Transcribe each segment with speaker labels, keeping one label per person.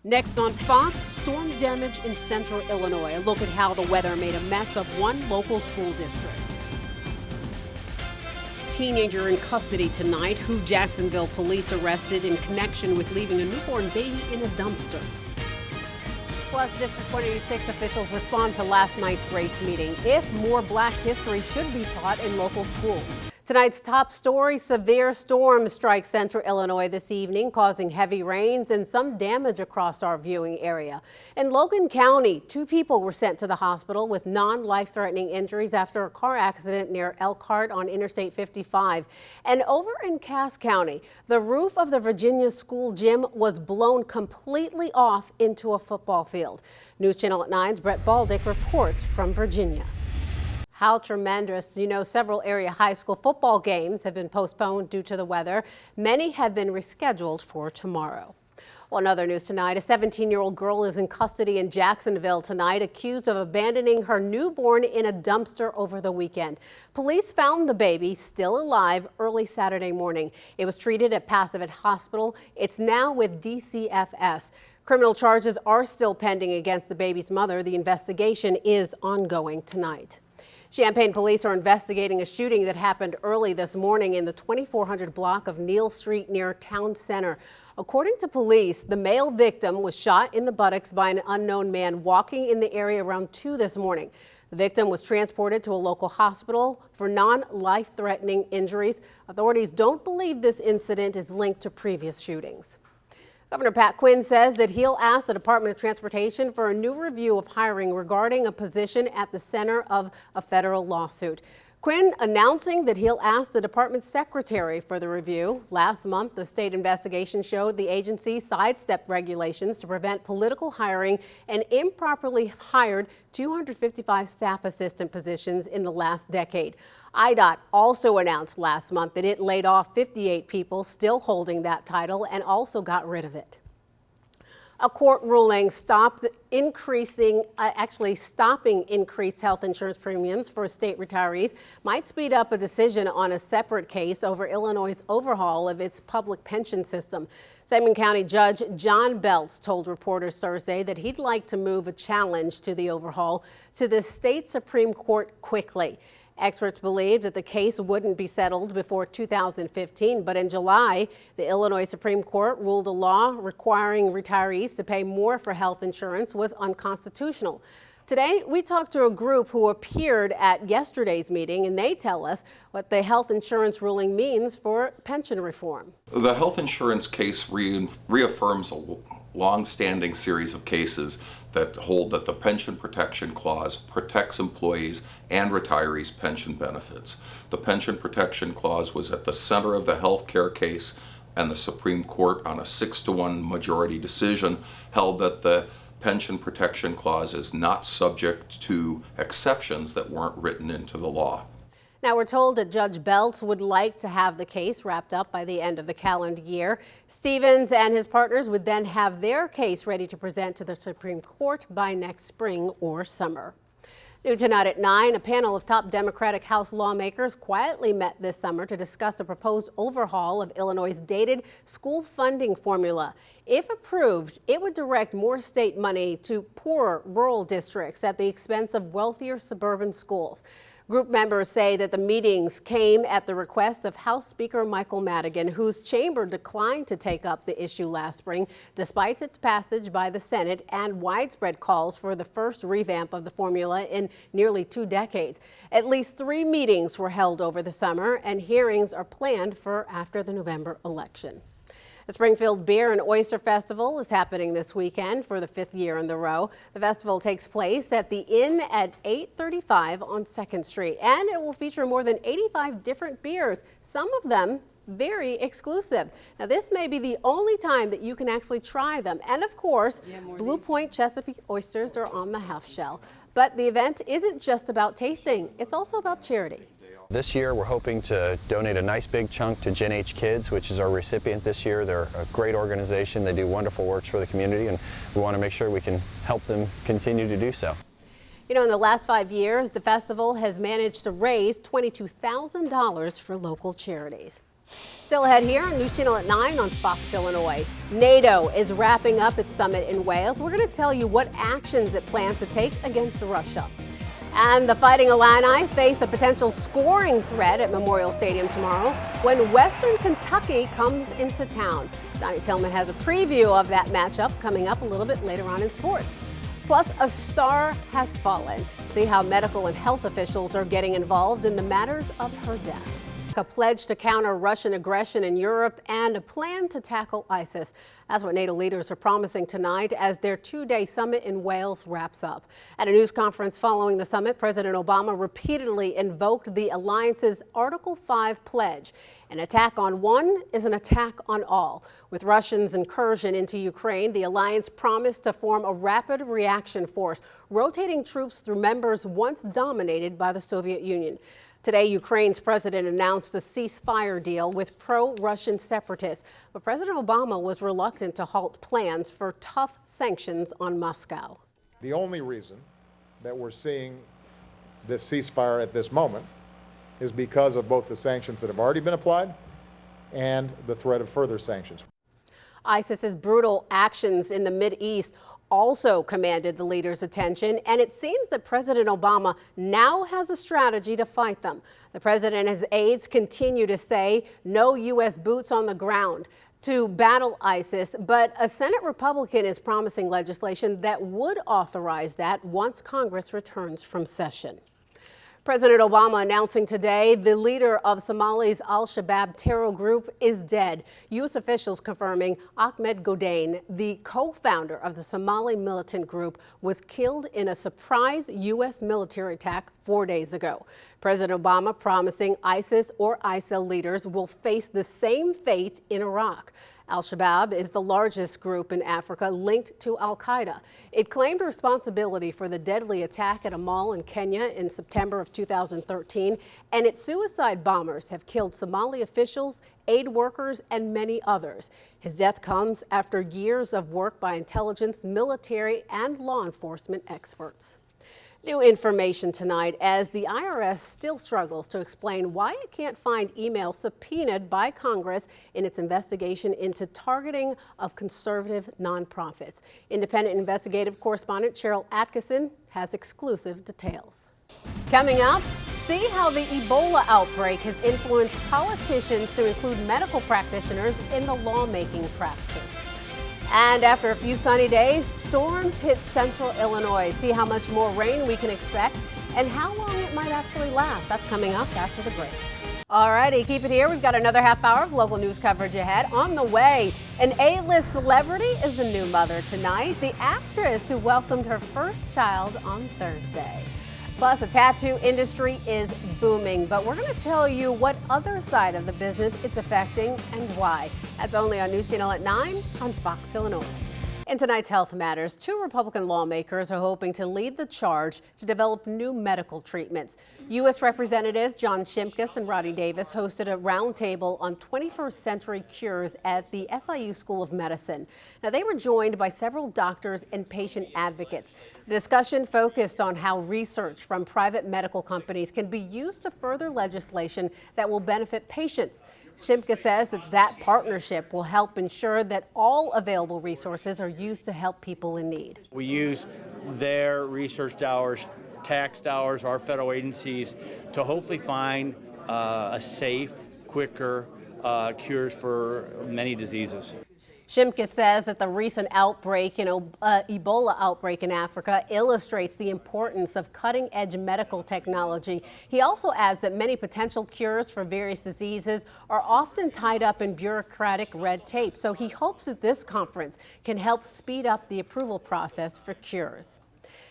Speaker 1: Next on Fox, storm damage in central Illinois. A look at how the weather made a mess of one local school district. Teenager in custody tonight, who Jacksonville police arrested in connection with leaving a newborn baby in a dumpster. Plus, District 26 officials respond to last night's race meeting. If more Black history should be taught in local schools. Tonight's top story, severe storm strikes central Illinois this evening, causing heavy rains and some damage across our viewing area. In Logan County, 2 people were sent to the hospital with non-life-threatening injuries after a car accident near Elkhart on Interstate 55. And over in Cass County, the roof of the Virginia school gym was blown completely off into a football field. Newschannel at 9's Brett Baldick reports from Virginia. How tremendous. You know, several area high school football games have been postponed due to the weather. Many have been rescheduled for tomorrow. Well, in other news tonight, a 17-year-old girl is in custody in Jacksonville tonight, accused of abandoning her newborn in a dumpster over the weekend. Police found the baby still alive early Saturday morning. It was treated at Passavant Hospital. It's now with DCFS. Criminal charges are still pending against the baby's mother. The investigation is ongoing tonight. Champaign police are investigating a shooting that happened early this morning in the 2400 block of Neal Street near Town Center. According to police, the male victim was shot in the buttocks by an unknown man walking in the area around 2 this morning. The victim was transported to a local hospital for non-life-threatening injuries. Authorities don't believe this incident is linked to previous shootings. Governor Pat Quinn says that he'll ask the Department of Transportation for a new review of hiring regarding a position at the center of a federal lawsuit. Quinn announcing that he'll ask the department's secretary for the review. Last month, the state investigation showed the agency sidestepped regulations to prevent political hiring and improperly hired 255 staff assistant positions in the last decade. IDOT also announced last month that it laid off 58 people still holding that title and also got rid of it. A court ruling stopping increased health insurance premiums for state retirees might speed up a decision on a separate case over Illinois' overhaul of its public pension system. Sangamon County Judge John Beltz told reporters Thursday that he'd like to move a challenge to the overhaul to the state Supreme Court quickly. Experts believe that the case wouldn't be settled before 2015, but in July, the Illinois Supreme Court ruled a law requiring retirees to pay more for health insurance was unconstitutional. Today, we talked to a group who appeared at yesterday's meeting, and they tell us what the health insurance ruling means for pension reform.
Speaker 2: The health insurance case reaffirms a long-standing series of cases that hold that the Pension Protection Clause protects employees and retirees' pension benefits. The Pension Protection Clause was at the center of the health care case, and the Supreme Court, on a 6-1 majority decision, held that the Pension Protection Clause is not subject to exceptions that weren't written into the law.
Speaker 1: Now, we're told that Judge Beltz would like to have the case wrapped up by the end of the calendar year. Stevens and his partners would then have their case ready to present to the Supreme Court by next spring or summer. New tonight at 9, a panel of top Democratic House lawmakers quietly met this summer to discuss a proposed overhaul of Illinois' dated school funding formula. If approved, it would direct more state money to poorer rural districts at the expense of wealthier suburban schools. Group members say that the meetings came at the request of House Speaker Michael Madigan, whose chamber declined to take up the issue last spring, despite its passage by the Senate and widespread calls for the first revamp of the formula in nearly 2 decades. At least 3 meetings were held over the summer, and hearings are planned for after the November election. The Springfield Beer and Oyster Festival is happening this weekend for the 5th year in a row. The festival takes place at the Inn at 835 on 2nd Street, and it will feature more than 85 different beers, some of them very exclusive. Now, this may be the only time that you can actually try them. And of course, Blue Point Chesapeake oysters are on the half shell. But the event isn't just about tasting, it's also about charity.
Speaker 3: This year, we're hoping to donate a nice big chunk to Gen H Kids, which is our recipient this year. They're a great organization. They do wonderful works for the community, and we want to make sure we can help them continue to do so.
Speaker 1: You know, in the last 5 years, the festival has managed to raise $22,000 for local charities. Still ahead here on Newschannel at 9 on Fox, Illinois. NATO is wrapping up its summit in Wales. We're going to tell you what actions it plans to take against Russia. And the Fighting Illini face a potential scoring threat at Memorial Stadium tomorrow when Western Kentucky comes into town. Donnie Tillman has a preview of that matchup coming up a little bit later on in sports. Plus, a star has fallen. See how medical and health officials are getting involved in the matters of her death. A pledge to counter Russian aggression in Europe and a plan to tackle ISIS. That's what NATO leaders are promising tonight as their two-day summit in Wales wraps up. At a news conference following the summit, President Obama repeatedly invoked the alliance's Article 5 pledge. An attack on one is an attack on all. With Russia's incursion into Ukraine, the alliance promised to form a rapid reaction force, rotating troops through members once dominated by the Soviet Union. Today, Ukraine's president announced a ceasefire deal with pro-Russian separatists, but President Obama was reluctant to halt plans for tough sanctions on Moscow.
Speaker 4: The only reason that we're seeing this ceasefire at this moment is because of both the sanctions that have already been applied and the threat of further sanctions.
Speaker 1: ISIS's brutal actions in the Mideast also commanded the leaders' attention, and it seems that President Obama now has a strategy to fight them. The president and his aides continue to say no U.S. boots on the ground to battle ISIS, but a Senate Republican is promising legislation that would authorize that once Congress returns from session. President Obama announcing today the leader of Somali's al-Shabaab terror group is dead. U.S. officials confirming Ahmed Godane, the co-founder of the Somali militant group, was killed in a surprise U.S. military attack 4 days ago. President Obama promising ISIS or ISIL leaders will face the same fate in Iraq. Al-Shabaab is the largest group in Africa linked to al-Qaeda. It claimed responsibility for the deadly attack at a mall in Kenya in September of 2013, and its suicide bombers have killed Somali officials, aid workers, and many others. His death comes after years of work by intelligence, military, and law enforcement experts. New information tonight as the IRS still struggles to explain why it can't find emails subpoenaed by Congress in its investigation into targeting of conservative nonprofits. Independent investigative correspondent Cheryl Atkinson has exclusive details. Coming up, see how the Ebola outbreak has influenced politicians to include medical practitioners in the lawmaking practice. And after a few sunny days, storms hit central Illinois. See how much more rain we can expect and how long it might actually last. That's coming up after the break. All righty, keep it here. We've got another half hour of local news coverage ahead. On the way, an A-list celebrity is a new mother tonight. The actress who welcomed her first child on Thursday. Plus, the tattoo industry is booming, but we're going to tell you what other side of the business it's affecting and why. That's only on Newschannel at 9 on Fox, Illinois. In tonight's Health Matters, 2 Republican lawmakers are hoping to lead the charge to develop new medical treatments. U.S. Representatives John Shimkus and Rodney Davis hosted a roundtable on 21st century cures at the SIU School of Medicine. Now, they were joined by several doctors and patient advocates. The discussion focused on how research from private medical companies can be used to further legislation that will benefit patients. Shimkus says that partnership will help ensure that all available resources are used to help people in need.
Speaker 5: We use their research dollars, tax dollars, our federal agencies to hopefully find a safe, quicker cures for many diseases.
Speaker 1: Shimkus says that the recent outbreak, Ebola outbreak in Africa illustrates the importance of cutting-edge medical technology. He also adds that many potential cures for various diseases are often tied up in bureaucratic red tape. So he hopes that this conference can help speed up the approval process for cures.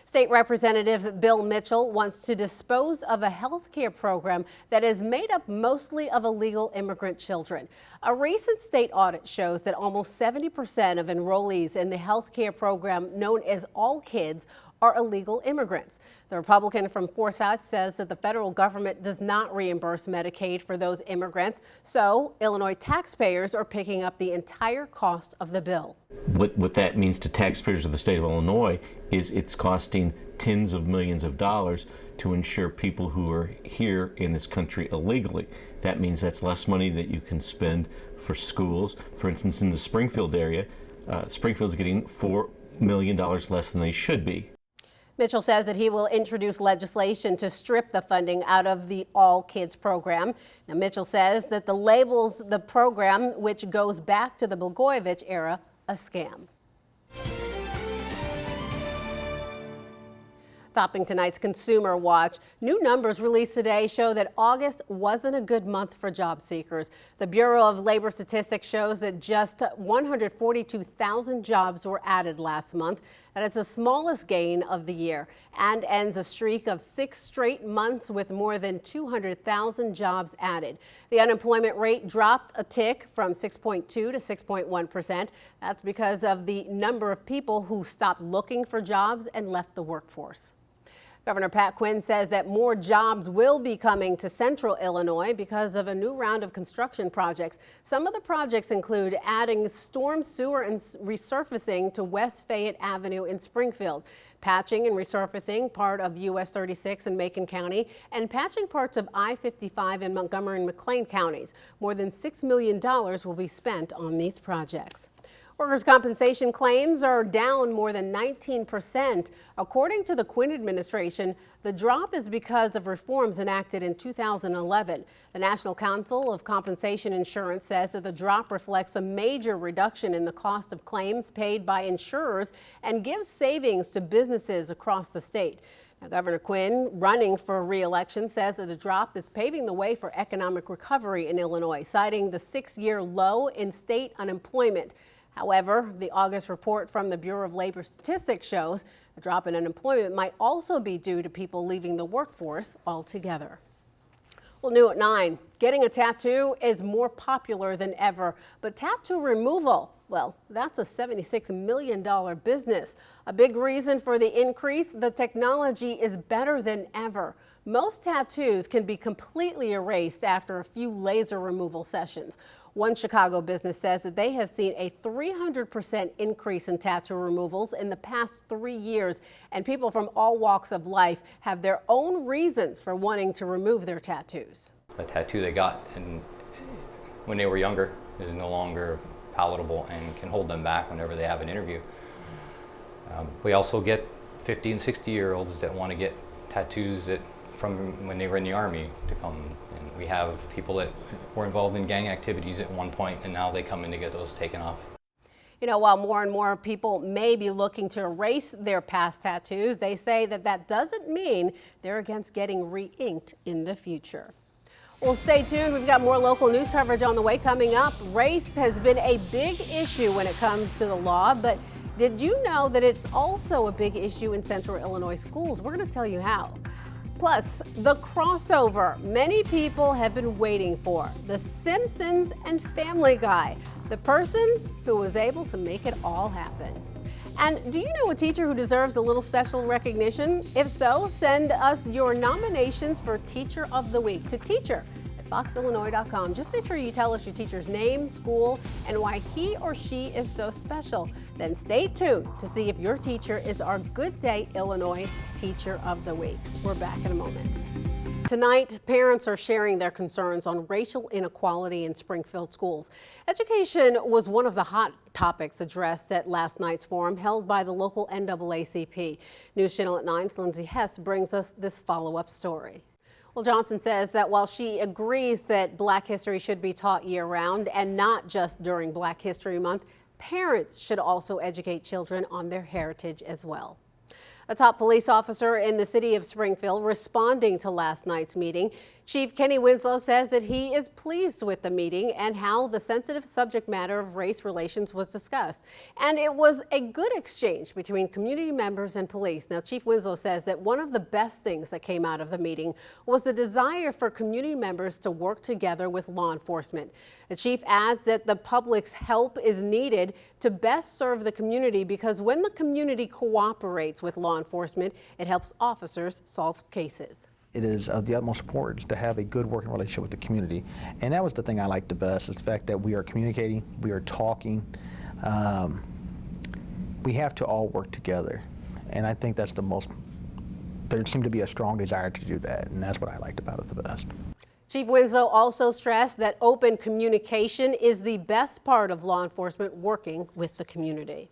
Speaker 1: State Representative Bill Mitchell wants to dispose of a health care program that is made up mostly of illegal immigrant children. A recent state audit shows that almost 70% of enrollees in the health care program known as All Kids are illegal immigrants. The Republican from Forsyth says that the federal government does not reimburse Medicaid for those immigrants, so Illinois taxpayers are picking up the entire cost of the bill.
Speaker 6: What that means to taxpayers of the state of Illinois is it's costing tens of millions of dollars to ensure people who are here in this country illegally That means that's less money that you can spend for schools. For instance, in the Springfield area, Springfield's getting $4 million less than they should be.
Speaker 1: Mitchell says that he will introduce legislation to strip the funding out of the All Kids program. Now, Mitchell says that the labels the program, which goes back to the Blagojevich era, a scam. Topping tonight's Consumer Watch, new numbers released today show that August wasn't a good month for job seekers. The Bureau of Labor Statistics shows that just 142,000 jobs were added last month. That is the smallest gain of the year and ends a streak of 6 straight months with more than 200,000 jobs added. The unemployment rate dropped a tick from 6.2 to 6.1%. That's because of the number of people who stopped looking for jobs and left the workforce. Governor Pat Quinn says that more jobs will be coming to Central Illinois because of a new round of construction projects. Some of the projects include adding storm sewer and resurfacing to West Fayette Avenue in Springfield, patching and resurfacing part of US 36 in Macon County, and patching parts of I-55 in Montgomery and McLean counties. More than $6 million will be spent on these projects. Workers' compensation claims are down more than 19%. According to the Quinn administration, the drop is because of reforms enacted in 2011. The National Council of Compensation Insurance says that the drop reflects a major reduction in the cost of claims paid by insurers and gives savings to businesses across the state. Now, Governor Quinn, running for re-election, says that the drop is paving the way for economic recovery in Illinois, citing the 6-year low in state unemployment. However, the August report from the Bureau of Labor Statistics shows a drop in unemployment might also be due to people leaving the workforce altogether. Well, new at 9, getting a tattoo is more popular than ever, but tattoo removal, well, that's a $76 million business. A big reason for the increase, the technology is better than ever. Most tattoos can be completely erased after a few laser removal sessions. One Chicago business says that they have seen a 300% increase in tattoo removals in the past 3 years, and people from all walks of life have their own reasons for wanting to remove their tattoos.
Speaker 7: The tattoo they got when they were younger is no longer palatable and can hold them back whenever they have an interview. We also get 50 and 60-year-olds that want to get tattoos from when they were in the Army to come. And we have people that were involved in gang activities at one point, and now they come in to get those taken off.
Speaker 1: You know, while more and more people may be looking to erase their past tattoos, they say that that doesn't mean they're against getting re-inked in the future. Well, stay tuned. We've got more local news coverage on the way coming up. Race has been a big issue when it comes to the law, but did you know that it's also a big issue in Central Illinois schools? We're going to tell you how. Plus, the crossover many people have been waiting for. The Simpsons and Family Guy. The person who was able to make it all happen. And do you know a teacher who deserves a little special recognition? If so, send us your nominations for Teacher of the Week to teacher@foxillinois.com. Just make sure you tell us your teacher's name, school, and why he or she is so special. Then stay tuned to see if your teacher is our Good Day Illinois Teacher of the Week. We're back in a moment. Tonight, parents are sharing their concerns on racial inequality in Springfield schools. Education was one of the hot topics addressed at last night's forum held by the local NAACP. Newschannel at 9's Lindsay Hess brings us this follow-up story. Well, Johnson says that while she agrees that Black history should be taught year-round and not just during Black History Month, parents should also educate children on their heritage as well. A top police officer in the city of Springfield responding to last night's meeting. Chief Kenny Winslow says that he is pleased with the meeting and how the sensitive subject matter of race relations was discussed. And it was a good exchange between community members and police. Now, Chief Winslow says that one of the best things that came out of the meeting was the desire for community members to work together with law enforcement. The chief adds that the public's help is needed to best serve the community because when the community cooperates with law enforcement, it helps officers solve cases.
Speaker 8: It is of the utmost importance to have a good working relationship with the community. And that was the thing I liked the best, is the fact that we are communicating, we are talking. We have to all work together. And I think that's there seemed to be a strong desire to do that, and that's what I liked about it the best.
Speaker 1: Chief Winslow also stressed that open communication is the best part of law enforcement working with the community.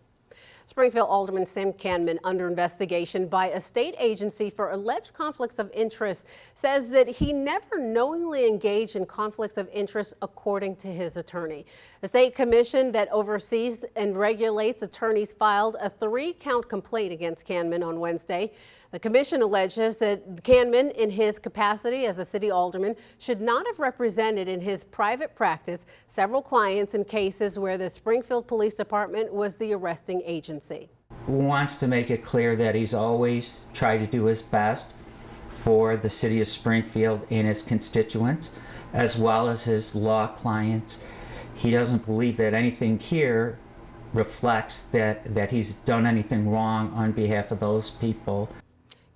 Speaker 1: Springfield Alderman Sam Canman, under investigation by a state agency for alleged conflicts of interest, says that he never knowingly engaged in conflicts of interest, according to his attorney. The state commission that oversees and regulates attorneys filed a 3-count complaint against Canman on Wednesday. The commission alleges that Canman, in his capacity as a city alderman, should not have represented in his private practice several clients in cases where the Springfield Police Department was the arresting agency.
Speaker 9: Wants to make it clear that he's always tried to do his best for the city of Springfield and its constituents, as well as his law clients. He doesn't believe that anything here reflects that he's done anything wrong on behalf of those people.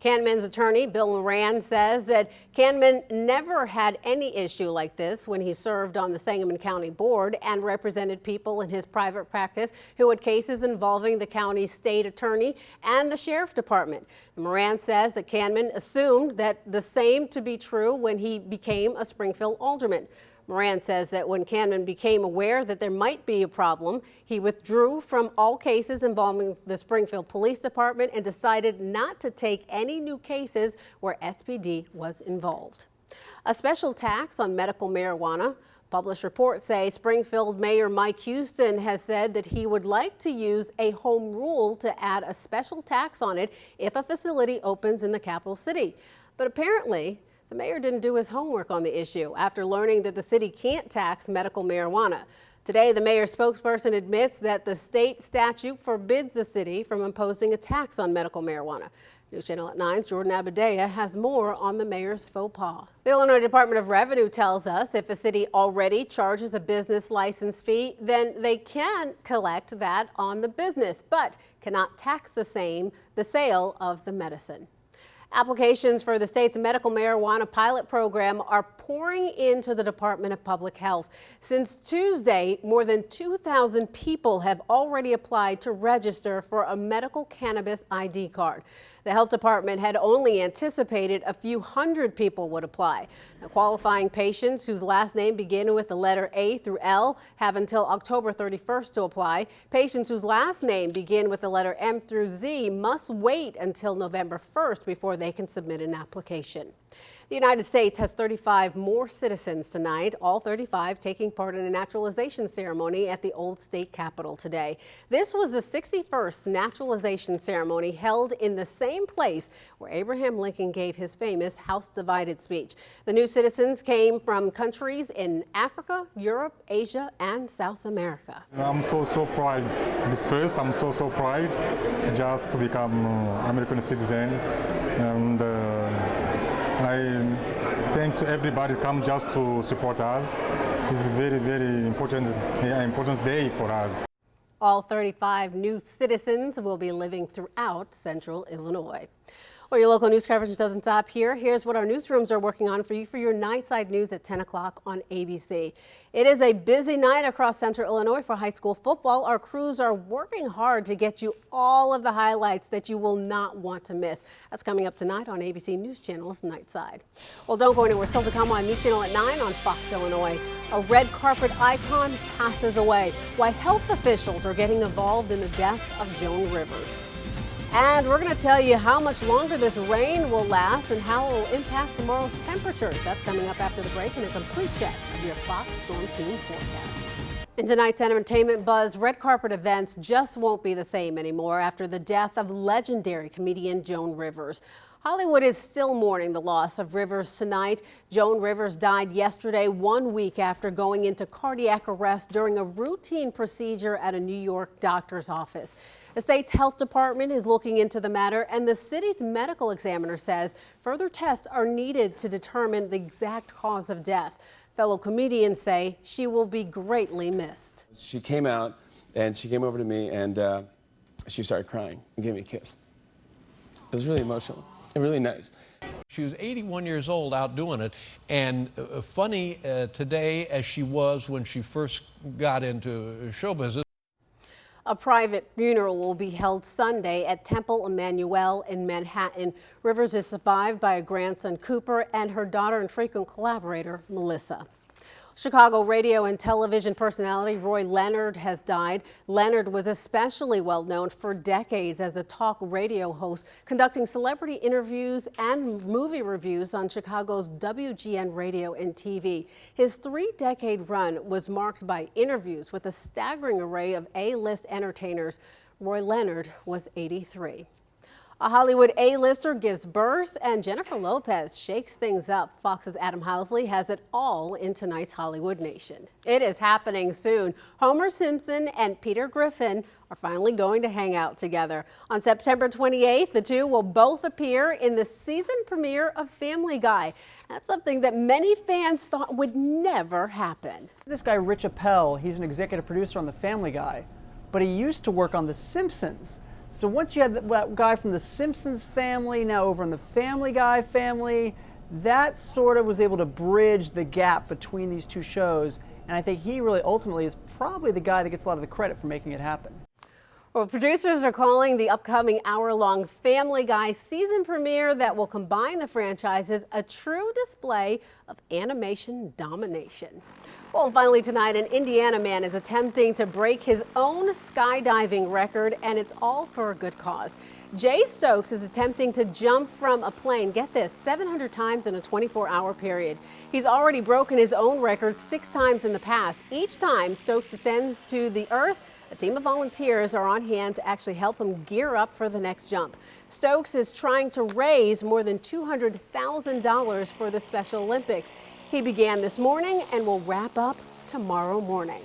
Speaker 1: Canman's attorney, Bill Moran, says that Canman never had any issue like this when he served on the Sangamon County Board and represented people in his private practice who had cases involving the county's state attorney and the sheriff department. Moran says that Canman assumed that the same to be true when he became a Springfield alderman. Moran says that when Canman became aware that there might be a problem, he withdrew from all cases involving the Springfield Police Department and decided not to take any new cases where SPD was involved. A special tax on medical marijuana. Published reports say Springfield Mayor Mike Houston has said that he would like to use a home rule to add a special tax on it if a facility opens in the capital city. But apparently, the mayor didn't do his homework on the issue after learning that the city can't tax medical marijuana. Today, the mayor's spokesperson admits that the state statute forbids the city from imposing a tax on medical marijuana. Newschannel at 9's Jordan Abadea has more on the mayor's faux pas. The Illinois Department of Revenue tells us if a city already charges a business license fee, then they can collect that on the business, but cannot tax the sale of the medicine. Applications for the state's medical marijuana pilot program are pouring into the Department of Public Health. Since Tuesday, more than 2,000 people have already applied to register for a medical cannabis ID card. The health department had only anticipated a few hundred people would apply. Now, qualifying patients whose last name begin with the letter A through L have until October 31st to apply. Patients whose last name begin with the letter M through Z must wait until November 1st before they can submit an application. The United States has 35 more citizens tonight, all 35 taking part in a naturalization ceremony at the old state capitol today. This was the 61st naturalization ceremony held in the same place where Abraham Lincoln gave his famous House Divided speech. The new citizens came from countries in Africa, Europe, Asia, and South America.
Speaker 10: I'm so proud. First, I'm so proud just to become American citizen, and I thanks to everybody come just to support us. It's a very important day for us.
Speaker 1: All 35 new citizens will be living throughout central Illinois. Well, your local news coverage doesn't stop here. Here's what our newsrooms are working on for you for your nightside news at 10 o'clock on ABC. It is a busy night across central Illinois for high school football. Our crews are working hard to get you all of the highlights that you will not want to miss. That's coming up tonight on ABC News Channel's Nightside. Well, don't go anywhere. Still to come on Newschannel at 9 on Fox Illinois. A red carpet icon passes away. Why health officials are getting involved in the death of Joan Rivers. And we're going to tell you how much longer this rain will last and how it will impact tomorrow's temperatures. That's coming up after the break and a complete check of your Fox Storm Team forecast. In tonight's entertainment buzz, red carpet events just won't be the same anymore after the death of legendary comedian Joan Rivers. Hollywood is still mourning the loss of Rivers tonight. Joan Rivers died yesterday, 1 week after going into cardiac arrest during a routine procedure at a New York doctor's office. The state's health department is looking into the matter, and the city's medical examiner says further tests are needed to determine the exact cause of death. Fellow comedians say she will be greatly missed.
Speaker 11: She came out and she came over to me and she started crying and gave me a kiss. It was really emotional and really nice.
Speaker 12: She was 81 years old out doing it, and funny today as she was when she first got into show business.
Speaker 1: A private funeral will be held Sunday at Temple Emmanuel in Manhattan. Rivers is survived by a grandson, Cooper, and her daughter and frequent collaborator, Melissa. Chicago radio and television personality Roy Leonard has died. Leonard was especially well known for decades as a talk radio host, conducting celebrity interviews and movie reviews on Chicago's WGN radio and TV. His 3-decade run was marked by interviews with a staggering array of A-list entertainers. Roy Leonard was 83. A Hollywood A-lister gives birth and Jennifer Lopez shakes things up. Fox's Adam Housley has it all in tonight's Hollywood Nation. It is happening soon. Homer Simpson and Peter Griffin are finally going to hang out together. On September 28th, the two will both appear in the season premiere of Family Guy. That's something that many fans thought would never happen.
Speaker 13: This guy, Rich Appel, he's an executive producer on The Family Guy, but he used to work on The Simpsons. So once you had that guy from the Simpsons family, now over in the Family Guy family, that sort of was able to bridge the gap between these two shows. And I think he really ultimately is probably the guy that gets a lot of the credit for making it happen.
Speaker 1: Well, producers are calling the upcoming hour-long Family Guy season premiere that will combine the franchises a true display of animation domination. Well, finally tonight, an Indiana man is attempting to break his own skydiving record, and it's all for a good cause. Jay Stokes is attempting to jump from a plane, get this, 700 times in a 24-hour period. He's already broken his own record 6 times in the past. Each time Stokes ascends to the earth, a team of volunteers are on hand to actually help him gear up for the next jump. Stokes is trying to raise more than $200,000 for the Special Olympics. He began this morning and will wrap up tomorrow morning.